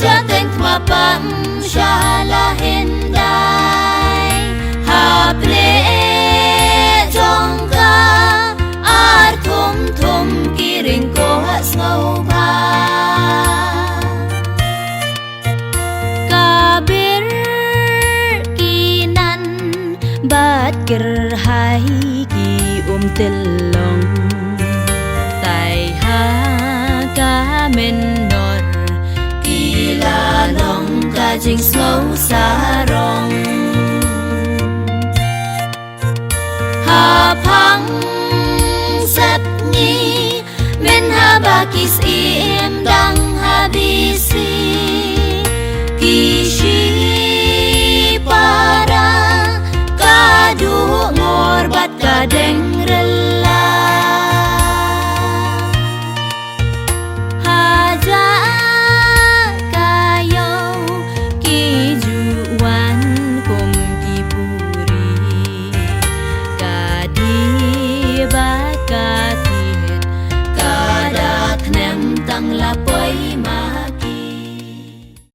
jateng mapam shalahin dai haple jongka ar thum thum kiring ko has ngau ba kabir kinan bat ker hai ki telong tai ha ka men nor kila long ka jing slow sa rong ha phang sat ni men ha ba kis im dang ha bi si ki shi